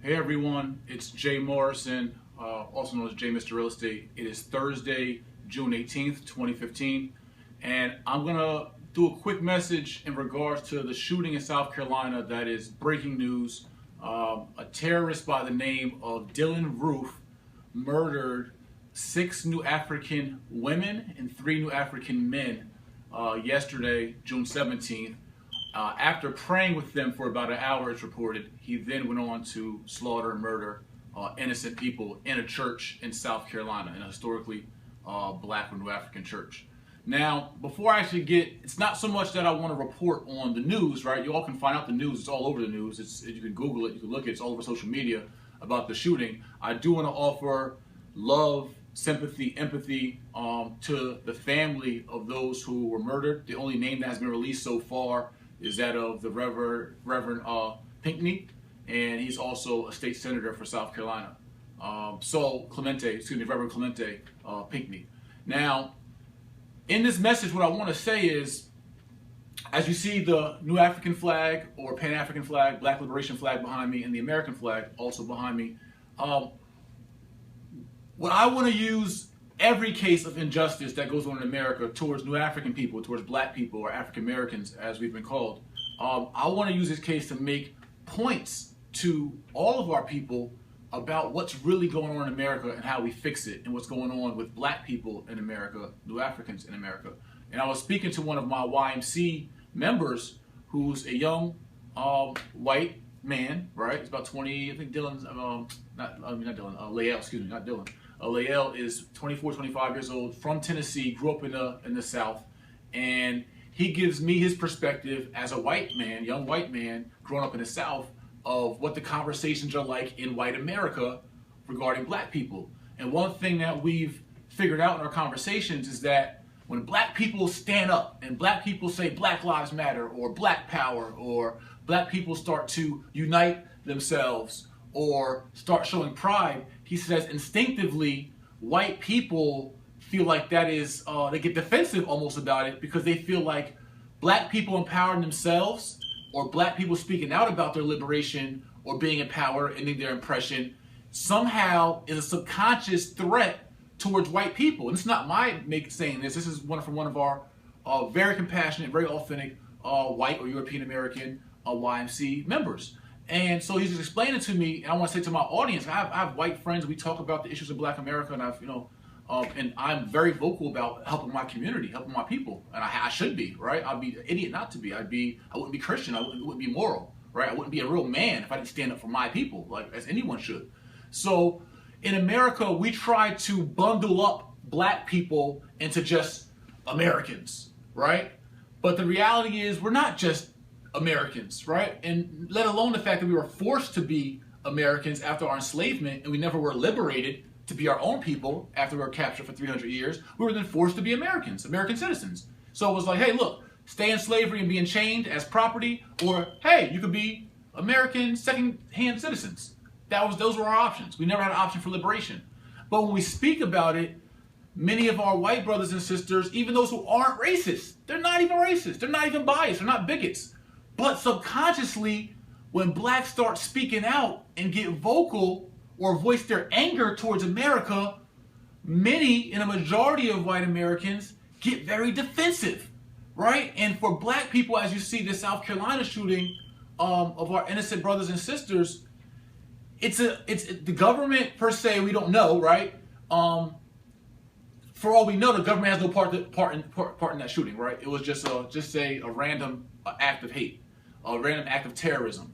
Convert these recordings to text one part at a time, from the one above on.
Hey everyone, it's Jay Morrison, also known as Jay Mr. Real Estate. It is Thursday, June 18th, 2015, and I'm going to do a quick message in regards to the shooting in South Carolina that is breaking news. A terrorist by the name of Dylan Roof murdered 6 new African women and 3 new African men yesterday, June 17th. After praying with them for about an hour, it's reported, he then went on to slaughter and murder innocent people in a church in South Carolina, in a historically black or New African church. Now, before I actually it's not so much that I want to report on the news, right? You all can find out the news. It's all over the news. You can Google it. You can look at it. It's all over social media about the shooting. I do want to offer love, sympathy, empathy to the family of those who were murdered. The only name that has been released so far is that of the Reverend Pinckney, and he's also a state senator for South Carolina. Reverend Clemente Pinckney. Now, in this message, what I want to say is, as you see the New African flag or Pan-African flag, Black Liberation flag behind me, and the American flag also behind me, what I want to use every case of injustice that goes on in America towards New African people, towards black people, or African Americans as we've been called, I want to use this case to make points to all of our people about what's really going on in America and how we fix it, and what's going on with black people in America, New Africans in America. And I was speaking to one of my YMC members who's a young white man, right? He's about 20, I think Dylan's, Lael, excuse me, not Dylan. Lael is 24, 25 years old, from Tennessee, grew up in the South, and he gives me his perspective as a white man, young white man, growing up in the South, of what the conversations are like in white America regarding black people. And one thing that we've figured out in our conversations is that when black people stand up and black people say Black Lives Matter or Black Power, or black people start to unite themselves or start showing pride, he says instinctively white people feel like that is, they get defensive almost about it, because they feel like black people empowering themselves, or black people speaking out about their liberation or being in power, ending their oppression, somehow is a subconscious threat towards white people. And it's not my saying this. This is from one of our very compassionate, very authentic white or European American YMC members. And so he's just explaining to me, and I want to say to my audience, I have white friends. We talk about the issues of Black America, and and I'm very vocal about helping my community, helping my people, and I should be, right? I'd be an idiot not to be. I wouldn't be Christian. I wouldn't be moral, right? I wouldn't be a real man if I didn't stand up for my people, like as anyone should. So in America, we try to bundle up black people into just Americans, right? But the reality is we're not just Americans, right? And let alone the fact that we were forced to be Americans after our enslavement, and we never were liberated to be our own people after we were captured for 300 years. We were then forced to be Americans, American citizens. So it was like, hey, look, stay in slavery and be enchained as property, or hey, you could be American second-hand citizens. Those were our options. We never had an option for liberation. But when we speak about it, many of our white brothers and sisters, even those who aren't racist, they're not even racist, they're not even biased, they're not bigots. But subconsciously, when blacks start speaking out and get vocal or voice their anger towards America, many, and a majority of white Americans, get very defensive, right? And for black people, as you see the South Carolina shooting of our innocent brothers and sisters, it's the government per se, we don't know, right? For all we know, the government has no part in that shooting, right? It was just a random act of hate, a random act of terrorism.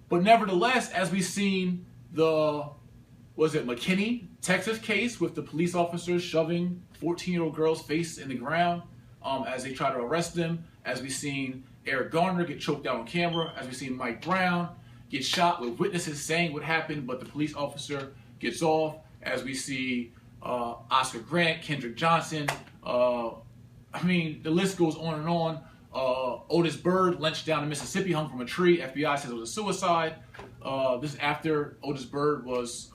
But nevertheless, as we've seen McKinney, Texas case with the police officers shoving 14-year-old girl's face in the ground as they try to arrest them, as we've seen Eric Garner get choked out on camera, as we've seen Mike Brown get shot with witnesses saying what happened, but the police officer gets off, as we see Oscar Grant, Kendrick Johnson, the list goes on and on. Otis Byrd lynched down in Mississippi, hung from a tree. FBI says it was a suicide. This is after Otis Byrd was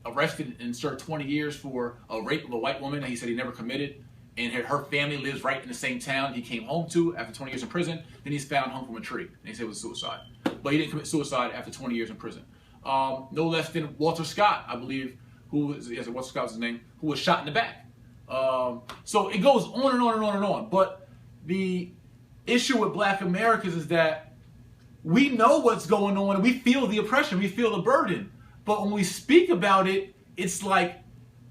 arrested and served 20 years for a rape of a white woman that he said he never committed. And her family lives right in the same town he came home to after 20 years in prison. Then he's found hung from a tree, and he said it was suicide. But he didn't commit suicide after 20 years in prison. no less than Walter Scott, I believe, who was, yes, Walter Scott was his name, who was shot in the back. So it goes on and on and on and on. But the issue with Black Americans is that we know what's going on and we feel the oppression, we feel the burden. But when we speak about it, it's like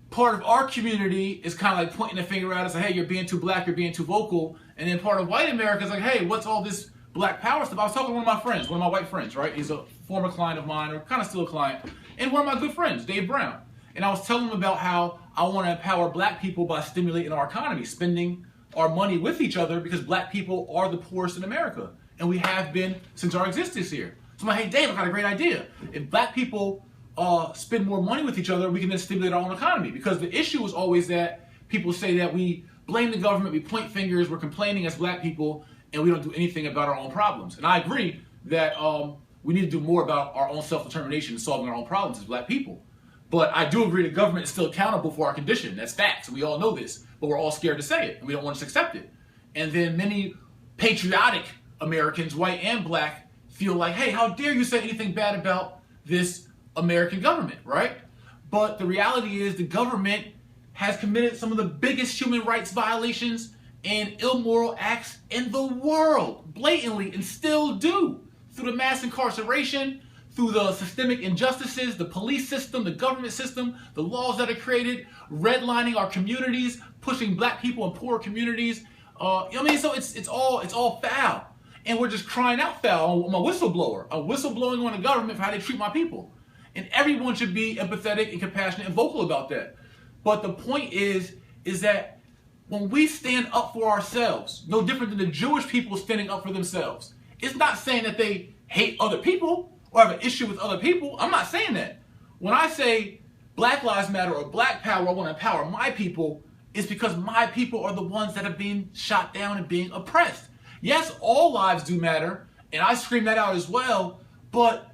part of our community is kind of like pointing the finger at us, like, hey, you're being too black, you're being too vocal. And then part of white America is like, hey, what's all this black power stuff? I was talking to one of my friends, one of my white friends, right? He's a former client of mine, or kind of still a client, and one of my good friends, Dave Brown. And I was telling him about how I want to empower black people by stimulating our economy, spending our money with each other, because black people are the poorest in America. And we have been since our existence here. So I'm like, hey, Dave, I got a great idea. If black people spend more money with each other, we can then stimulate our own economy. Because the issue is always that people say that we blame the government, we point fingers, we're complaining as black people, and we don't do anything about our own problems. And I agree that we need to do more about our own self-determination and solving our own problems as black people. But I do agree the government is still accountable for our condition. That's facts. We all know this. But we're all scared to say it, and we don't want to accept it. And then many patriotic Americans, white and black, feel like, hey, how dare you say anything bad about this American government, right? But the reality is the government has committed some of the biggest human rights violations and immoral acts in the world, blatantly, and still do, through the mass incarceration, through the systemic injustices, the police system, the government system, the laws that are created, redlining our communities, pushing black people in poor communities. I mean, so it's all foul. And we're just crying out foul. I'm a whistleblower. I'm whistleblowing on the government for how they treat my people. And everyone should be empathetic and compassionate and vocal about that. But the point is that when we stand up for ourselves, no different than the Jewish people standing up for themselves, it's not saying that they hate other people or have an issue with other people. I'm not saying that. When I say Black Lives Matter or Black Power, I want to empower my people, it's because my people are the ones that are being shot down and being oppressed. Yes, all lives do matter, and I scream that out as well, but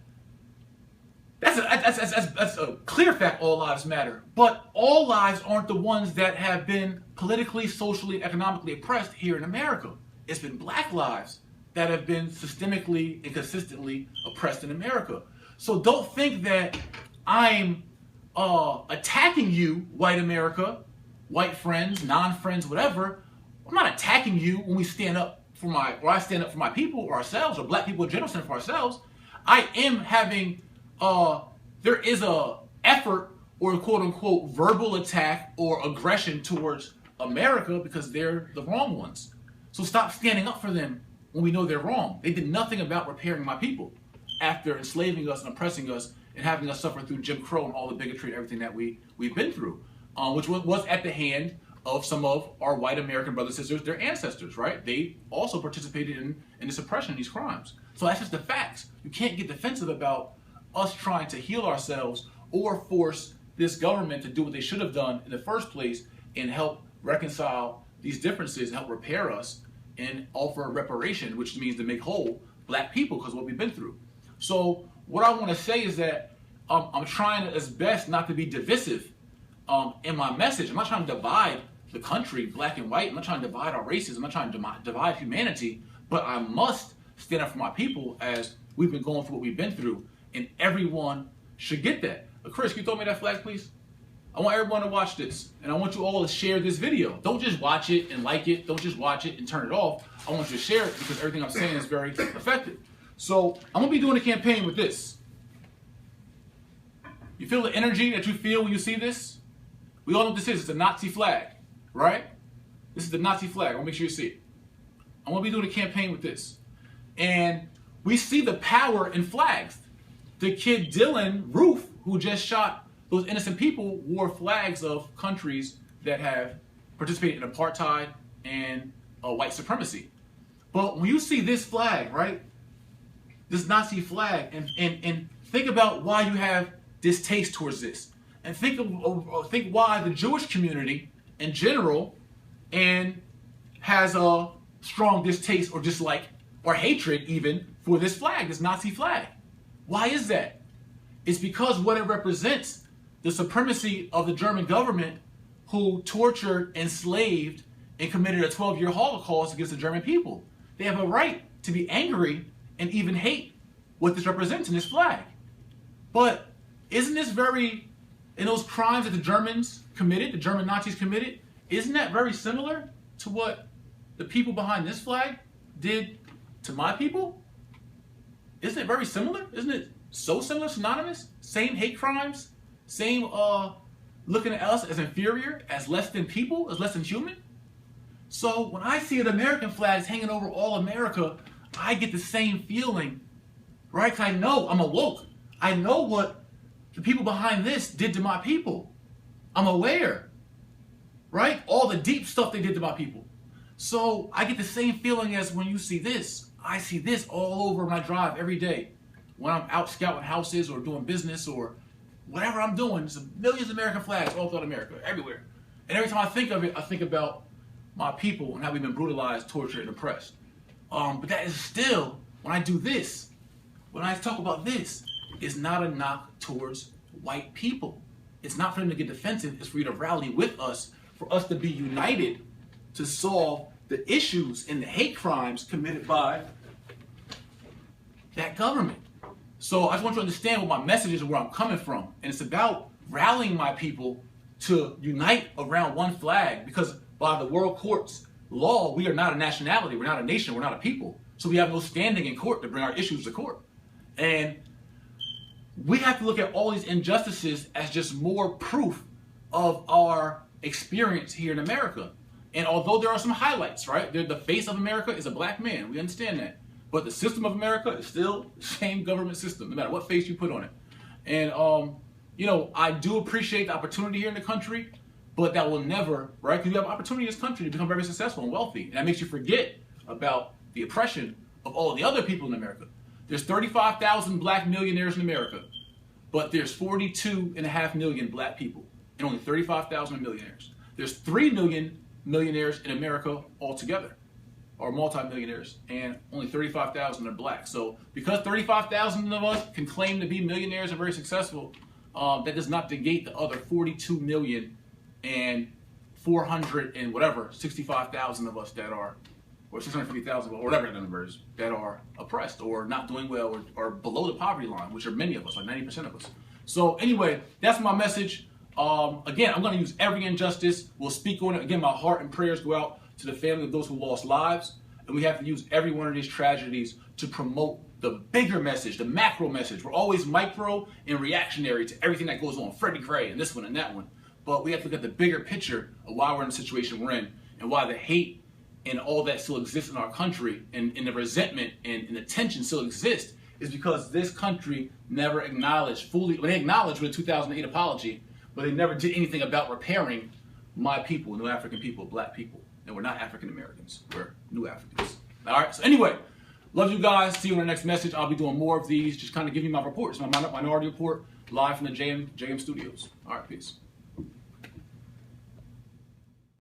that's a clear fact, all lives matter. But all lives aren't the ones that have been politically, socially, economically oppressed here in America. It's been black lives that have been systemically and consistently oppressed in America. So don't think that I'm attacking you, white America, white friends, non-friends, whatever. I'm not attacking you when we stand up for I stand up for my people or ourselves, or black people in general stand up for ourselves. I am having, there is a effort or quote unquote verbal attack or aggression towards America because they're the wrong ones. So stop standing up for them when we know they're wrong. They did nothing about repairing my people after enslaving us and oppressing us and having us suffer through Jim Crow and all the bigotry and everything that we've been through, which was at the hand of some of our white American brothers and sisters, their ancestors, right? They also participated in this oppression, these crimes. So that's just the facts. You can't get defensive about us trying to heal ourselves or force this government to do what they should have done in the first place and help reconcile these differences and help repair us and offer reparation, which means to make whole black people because of what we've been through. So what I want to say is that I'm trying as best not to be divisive in my message. I'm not trying to divide the country, black and white. I'm not trying to divide our races. I'm not trying to divide humanity. But I must stand up for my people as we've been going through what we've been through. And everyone should get that. Chris, can you throw me that flag, please? I want everyone to watch this. And I want you all to share this video. Don't just watch it and like it. Don't just watch it and turn it off. I want you to share it because everything I'm saying is very effective. So I'm going to be doing a campaign with this. You feel the energy that you feel when you see this? We all know what this is. It's a Nazi flag, right? This is the Nazi flag. I'll make sure you see it. I'm going to be doing a campaign with this. And we see the power in flags. The kid Dylan Roof, who just shot those innocent people, wore flags of countries that have participated in apartheid and white supremacy. But when you see this flag, right, this Nazi flag, and think about why you have distaste towards this. And think why the Jewish community in general and has a strong distaste or dislike or hatred even for this flag, this Nazi flag. Why is that? It's because what it represents, the supremacy of the German government who tortured, enslaved, and committed a 12-year Holocaust against the German people. They have a right to be angry and even hate what this represents in this flag. But isn't this very, in those crimes that the Germans committed, the German Nazis committed, isn't that very similar to what the people behind this flag did to my people? Isn't it very similar? Isn't it so similar, synonymous? Same hate crimes, same looking at us as inferior, as less than people, as less than human. So when I see an American flag hanging over all America, I get the same feeling, right? Because I know, I'm awoke. I know what the people behind this did to my people. I'm aware, right? All the deep stuff they did to my people. So I get the same feeling as when you see this. I see this all over when I drive every day. When I'm out scouting houses or doing business or whatever I'm doing, there's millions of American flags all throughout America, everywhere. And every time I think of it, I think about my people and how we've been brutalized, tortured, and oppressed. But that is still, when I do this, when I talk about this, it's not a knock towards white people. It's not for them to get defensive, it's for you to rally with us, for us to be united to solve the issues and the hate crimes committed by that government. So I just want you to understand what my message is and where I'm coming from. And it's about rallying my people to unite around one flag, because by the world court's law, we are not a nationality, we're not a nation, we're not a people. So we have no standing in court to bring our issues to court. And we have to look at all these injustices as just more proof of our experience here in America. And although there are some highlights, right? The face of America is a black man. We understand that. But the system of America is still the same government system, no matter what face you put on it. And, you know, I do appreciate the opportunity here in the country, but that will never, right? Because you have opportunity in this country to become very successful and wealthy. And that makes you forget about the oppression of all the other people in America. There's 35,000 black millionaires in America, but there's 42.5 million black people and only 35,000 millionaires. There's 3 million millionaires in America altogether, or multi-millionaires, and only 35,000 are black. So because 35,000 of us can claim to be millionaires and very successful, that does not negate the other 42 million and 400 and whatever, 65,000 of us that are, or 650,000, or whatever the number is, that are oppressed or not doing well or below the poverty line, which are many of us, like 90% of us. So anyway, that's my message. Again, I'm going to use every injustice. We'll speak on it. Again, my heart and prayers go out to the family of those who lost lives. And we have to use every one of these tragedies to promote the bigger message, the macro message. We're always micro and reactionary to everything that goes on, Freddie Gray and this one and that one. But we have to look at the bigger picture of why we're in the situation we're in and why the hate and all that still exists in our country and the resentment and the tension still exists is because this country never acknowledged fully, well, they acknowledged with the 2008 apology, but they never did anything about repairing my people, New African people, black people. And we're not African Americans, we're New Africans. All right, so anyway, love you guys. See you in the next message. I'll be doing more of these, just kind of giving you my report. It's my Minority Report live from the JM Studios. All right, peace.